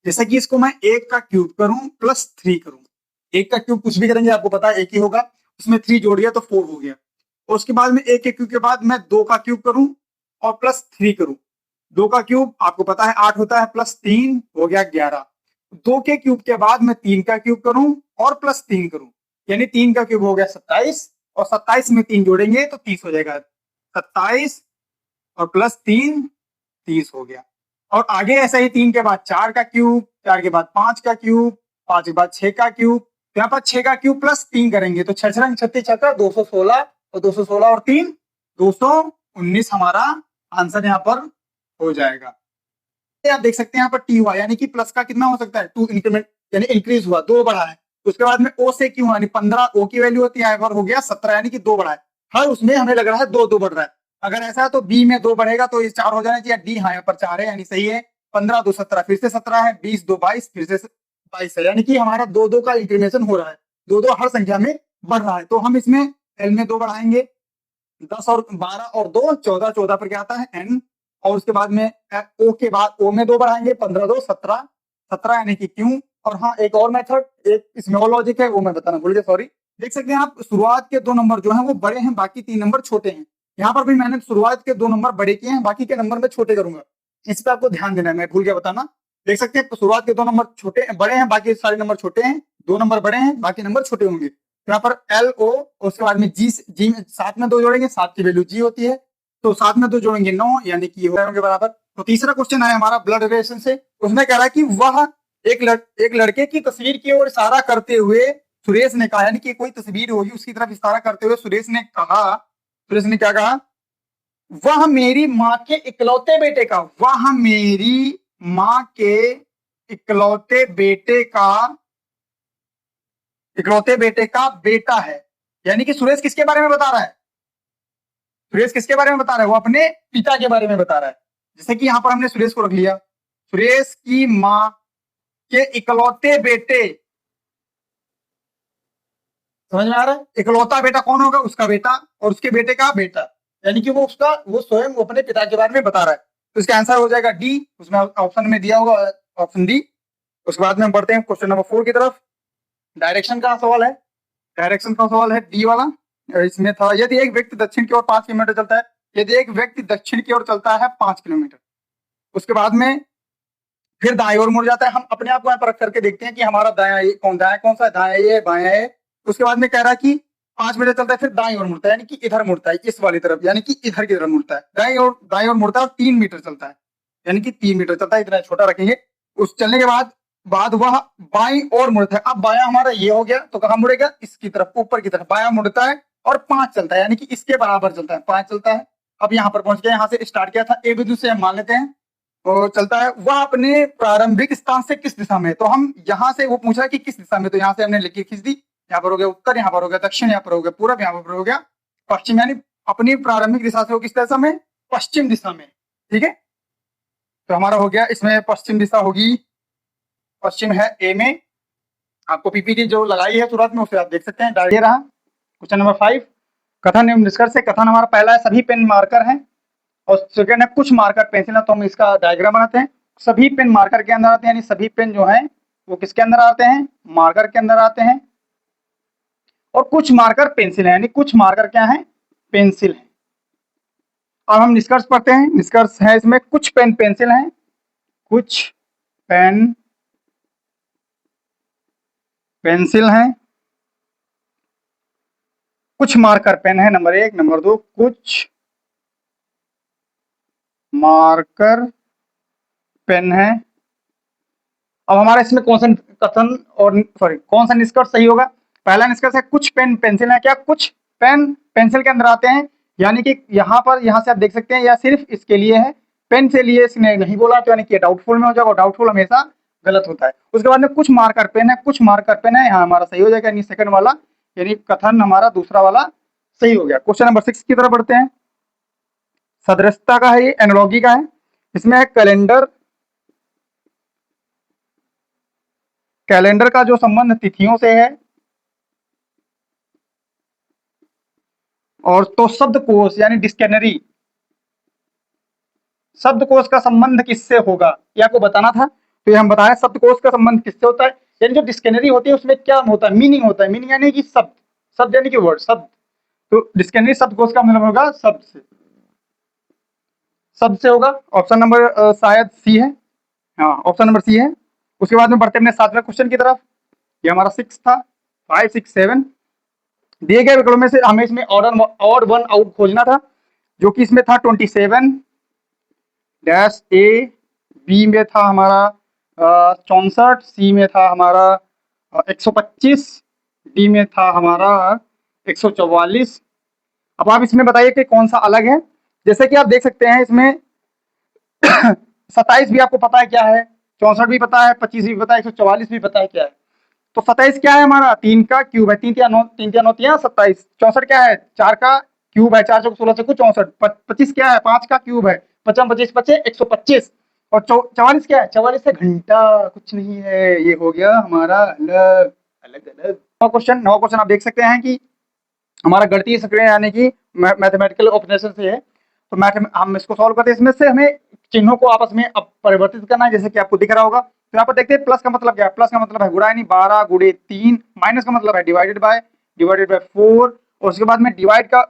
जैसे कि इसको मैं 1 का क्यूब करूं प्लस 3 करूं, 1 का क्यूब कुछ भी करेंगे आपको पता है 1 ही होगा, उसमें 3 जोड़ दिया तो 4 हो गया। और उसके बाद में 1 के क्यूब के बाद मैं 2 का क्यूब करूं और प्लस 3 करूं, 2 का क्यूब आपको पता है 8 होता है, प्लस 3 हो गया 11। 2 के क्यूब के बाद मैं 3 का क्यूब करूं और प्लस 3 करूं, यानी 3 का क्यूब हो गया 27, और 27 में 3 जोड़ेंगे तो 30 हो जाएगा। 27 और प्लस 3 30 हो गया। और आगे ऐसा ही 3 के बाद 4 का क्यूब, 4 के बाद 5 का क्यूब, 5 के बाद 6 का क्यूब, तो यहाँ पर 6 का क्यूब प्लस 3 करेंगे तो 6 36 छक्का 216, और 216 और 3 219 हमारा आंसर यहाँ पर हो जाएगा। आप देख सकते हैं यहाँ पर टी हुआ, यानी कि प्लस का कितना हो सकता है 2 इंक्रीमेंट, यानी इंक्रीज हुआ, 2 बढ़ा है। उसके बाद में ओ से क्यों, यानी 15 ओ की वैल्यू होती है, यहाँ पर हो गया 17, यानी कि 2 बढ़ा है। हर उसमें हमें लग रहा है 2 2 बढ़ रहा है। अगर ऐसा है तो बी में 2 बढ़ेगा तो ये 4 हो जाना चाहिए, डी हाँ यहाँ पर 4 है, यानी सही है। 15 2 17 फिर से 17 है, 20 2 22 फिर से 22 है, यानी कि हमारा 2 2 का इंक्रीमेशन हो रहा है, 2 2 हर संख्या में बढ़ रहा है। तो हम इसमें एल में 2 बढ़ाएंगे, 10 और 12 और 2 14, 14 पर क्या आता है एन, और उसके बाद में ओ के बाद ओ में 2 बढ़ाएंगे, 15 2 17, 17 यानी कि क्यों। और हाँ एक और मेथड, एक इसमें और लॉजिक है वो मैं बताना भूल गया, सॉरी। देख सकते हैं आप शुरुआत के 2 नंबर जो हैं वो बड़े हैं, बाकी 3 नंबर छोटे हैं। यहाँ पर भी मैंने शुरुआत के 2 नंबर बड़े किए हैं, बाकी के नंबर में छोटे करूंगा, इस पर आपको ध्यान देना है, मैं भूल गया बताना। देख सकते हैं शुरुआत के 2 नंबर छोटे बड़े हैं, बाकी सारे नंबर छोटे हैं, 2 नंबर बड़े हैं बाकी नंबर छोटे होंगे। तो यहाँ पर एल ओ, उसके बाद में जी, जी में 7 में 2 जोड़ेंगे, 7 की वैल्यू जी होती है, तो 7 में 2 जोड़ेंगे 9, यानी कि हो जाएंगे बराबर। तो तीसरा क्वेश्चन है हमारा ब्लड रिलेशन से, उसमें कह रहा है कि वह एक लड़के की तस्वीर की ओर इशारा करते हुए सुरेश ने कहा, यानी कि कोई तस्वीर होगी उसकी तरफ इशारा करते हुए सुरेश ने कहा, सुरेश ने क्या कहा, वह मेरी माँ के इकलौते बेटे का, वह मेरी माँ के इकलौते बेटे का, इकलौते बेटे का बेटा है। यानी कि सुरेश किसके बारे में बता रहा है, सुरेश किसके बारे में बता रहा है, वो अपने पिता के बारे में बता रहा है। जैसे कि यहाँ पर हमने सुरेश को रख लिया, सुरेश की माँ के इकलौते बेटे, समझ में आ रहा है, इकलौता बेटा कौन होगा, उसका बेटा, और उसके बेटे का बेटा, यानी कि वो उसका, वो स्वयं अपने पिता के बारे में बता रहा है। तो इसका आंसर हो जाएगा डी, उसमें ऑप्शन में दिया होगा ऑप्शन डी। उसके बाद में हम बढ़ते हैं क्वेश्चन नंबर 4 की तरफ। डायरेक्शन का सवाल है, डायरेक्शन का सवाल है डी वाला। इसमें था यदि एक व्यक्ति दक्षिण की ओर 5 किलोमीटर चलता है, यदि एक व्यक्ति दक्षिण की ओर चलता है 5 किलोमीटर, उसके बाद में फिर दाएं ओर मुड़ जाता है, हम अपने आप को परख करके देखते हैं कि हमारा दाया कौन सा है, दाया ये बाया है। उसके बाद में कह रहा है कि 5 मीटर चलता है फिर दाएं ओर मुड़ता है, यानी कि इधर मुड़ता है, इस वाली तरफ, यानी कि इधर की तरफ मुड़ता है, दाएं ओर मुड़ता है, और 3 मीटर चलता है, यानी कि 3 मीटर चलता है, इतना छोटा रखेंगे। उस चलने के बाद वह बाईं ओर मुड़ता है। अब बाया हमारा ये हो गया, तो कहां मुड़ेगा, इसकी तरफ, ऊपर की तरफ बाया मुड़ता है, और 5 चलता है, यानी कि इसके बराबर चलता है, 5 चलता है। अब यहाँ पर पहुंच गया, यहाँ से स्टार्ट किया था ए बिंदु से, हम मान लेते हैं, और चलता है। वह अपने प्रारंभिक स्थान से किस दिशा में, तो हम यहाँ से, वो पूछा कि किस दिशा में, तो यहाँ से हमने लिखी खींच दी, यहाँ पर हो गया उत्तर, यहाँ पर हो गया दक्षिण, यहाँ पर हो गया पूरब, यहाँ पर हो गया पश्चिम, यानी अपनी प्रारंभिक दिशा से वो किस दिशा में, पश्चिम दिशा में। ठीक है, तो हमारा हो गया, इसमें पश्चिम दिशा होगी, पश्चिम है ए में। आपको पीपीटी जो लगाई है तुरंत में उसे आप देख सकते हैं। ये रहा क्वेश्चन नंबर 5, कथन एवं निष्कर्ष है। कथन हमारा पहला है सभी पेन मार्कर हैं, और सेकंड है कुछ मार्कर पेंसिल है, तो हम इसका डायग्राम बनाते हैं। सभी पेन मार्कर के अंदर आते हैं, यानी सभी पेन जो है वो किसके अंदर आते हैं, मार्कर के अंदर आते हैं। और कुछ मार्कर पेंसिल है, यानी कुछ मार्कर क्या है, पेंसिल है। अब हम निष्कर्ष पढ़ते हैं। निष्कर्ष है इसमें कुछ पेन पेंसिल हैं, कुछ पेन पेंसिल हैं, कुछ मार्कर पेन है, नंबर 1। नंबर 2, कुछ मार्कर पेन है। अब हमारा इसमें कौन सा कथन और सॉरी कौन सा निष्कर्ष सही होगा। पहला निष्कर्ष है कुछ पेन पेंसिल है, क्या कुछ पेन पेंसिल के अंदर आते हैं, यानी कि यहाँ पर, यहाँ से आप देख सकते हैं, या सिर्फ इसके लिए है, पेन से लिए इसने नहीं बोला, तो यानी कि डाउटफुल में हो जाएगा, और डाउटफुल हमेशा गलत होता है। उसके बाद में कुछ मार्कर पेन है, कुछ मार्कर पेन है, यहाँ हमारा सही हो जाएगा, यानी सेकंड वाला, यानी कथन हमारा दूसरा वाला सही हो गया। क्वेश्चन नंबर 6 की तरफ बढ़ते हैं। सदृशता का है, ये एनालॉजी का है। इसमें है कैलेंडर, कैलेंडर का जो संबंध तिथियों से है, और तो शब्दकोश यानी डिक्शनरी, शब्दकोश का संबंध किससे होगा, ये आपको बताना था। तो ये हम बताएं शब्दकोश का संबंध किससे होता है, यानी जो डिक्शनरी होती है उसमें क्या होता है, मीनिंग होता है। मीनिंग यानी कि शब्द, शब्द यानी कि वर्ड, शब्द। तो डिक्शनरी शब्दकोश का मतलब होगा शब्द से, शब्द से होगा। ऑप्शन नंबर शायद सी है, हाँ ऑप्शन नंबर सी है। उसके बाद में बढ़ते अपने 7वें क्वेश्चन की तरफ। ये हमारा 6 था, 5, 6, 7। दिए गए विकल्पों में से हमें इसमें ऑड वन आउट खोजना था, जो कि इसमें था 27 डैश ए, बी में था हमारा 64, सी में था हमारा 125, डी में था हमारा 144। अब आप इसमें बताइए कि कौन सा अलग है। जैसे कि आप देख सकते हैं इसमें 27 भी आपको पता है क्या है, 64 भी पता है, 25 भी पता है, 144 भी पता है क्या है। तो 27 क्या है हमारा, 3 का क्यूब है, 3 3 9 27। 64 क्या है, 4 का क्यूब है, 4 चौक 16 से कुछ 64। 25 क्या है, 5 का क्यूब है, 55 25 बचे 125। और 44 क्या है, 44 है घंटा, कुछ नहीं है। ये हो गया हमारा अलग अलग अलग। नौ क्वेश्चन आप देख सकते हैं कि हमारा गणितीय सक्रिय यानी कि मैथमेटिकल ऑपरेशन से है। तो हम इसको सॉल्व करते हैं। इसमें से हमें चिन्हों को आपस में परिवर्तित करना है, जैसे कि आपको दिख रहा होगा। तो यहाँ पर देखते हैं प्लस का मतलब क्या है। प्लस का मतलब है गुणा, यानी 12 गुणे 3। माइनस का मतलब है डिवाइडेड बाय 4। और उसके बाद में डिवाइड का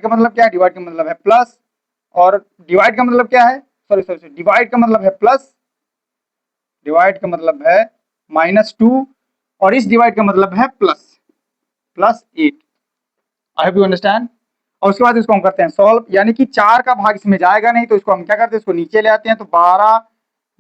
मतलब क्या है, डिवाइड का मतलब है प्लस। और डिवाइड का मतलब क्या है, सॉरी डिवाइड का मतलब है प्लस, डिवाइड का मतलब है -2, और इस डिवाइड का मतलब है +8। आई होप यू अंडरस्टैंड। और उसके बाद इसको हम करते हैं सॉल्व, यानी कि 4 का भाग इसमें जाएगा नहीं, तो इसको हम क्या करते हैं, इसको नीचे ले आते हैं। तो 12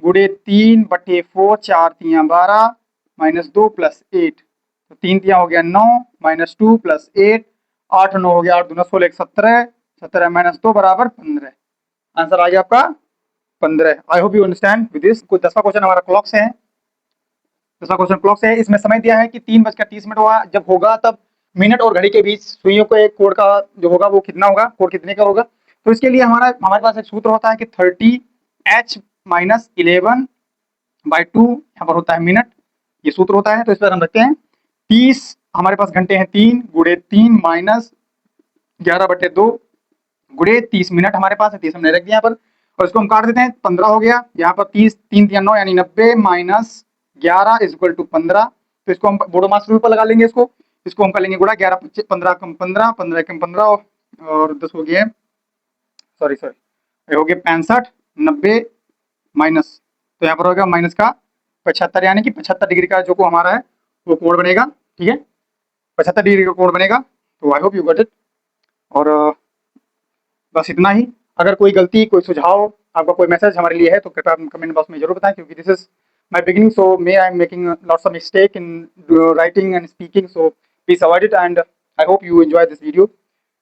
गुणे 3 बटे 4, 4 तियां 12 -2 +8। तो 3 तियां हो गया 9 -2 +8, 8 9 हो गया, 8 दूना 16 17, 17 -2 बराबर 15। आंसर आ गया आपका 15। I hope you understand with this. 10वां क्वेश्चन हमारा क्लॉक से है। 10वां क्वेश्चन क्लॉक से है। इसमें समय दिया है कि 3:30 हुआ, जब होगा तब मिनट और घड़ी के बीच सुइयों को एक कोड का जो होगा वो कितना होगा, कोड कितने का होगा। तो इसके लिए हमारे पास एक सूत्र होता है कि 30h - 11/2 यहाँ पर होता है मिनट, ये सूत्र होता है। तो इस पर हम रखते हैं 30, हमारे पास घंटे हैं 3 गुणे 3 -11/2 गुणे 30 मिनट हमारे पास है, 30 हमने रख दिया यहाँ पर। और इसको हम काट देते हैं, 15 हो गया यहाँ पर। 30 3 3 9 यानी 90 -11 = 15। तो इसको हम बोडो मास रूल पर लगा लेंगे। इसको हम कर लेंगे गुणा, 11 15 कम 15, 15 कम 15 और 10 हो गया, सॉरी हो गया 65, 90 माइनस, तो यहाँ पर होगा माइनस का 75, यानी कि 75 डिग्री का जो को हमारा है वो कोण बनेगा। ठीक है, 75 डिग्री का कोण बनेगा। तो आई होप यू गॉट इट। और बस इतना ही। अगर कोई गलती, कोई सुझाव, आपका कोई मैसेज हमारे लिए है तो कृपया कमेंट बॉक्स में जरूर बताएं, क्योंकि this is my beginning, so may I am making lots of mistake in writing and speaking, so please avoid it and I hope you enjoy this video.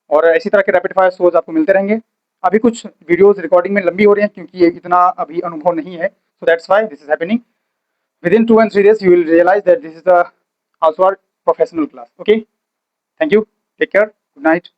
और इसी तरह के रैपिड फायर शोज आपको मिलते रहेंगे। अभी कुछ वीडियोस रिकॉर्डिंग में लंबी हो रही हैं क्योंकि ये इतना अभी अनुभव नहीं है, so that's why this is happening. Within 2 and 3 days, you will realize that this is the also our professional class. Okay, thank you. Take care. Good night.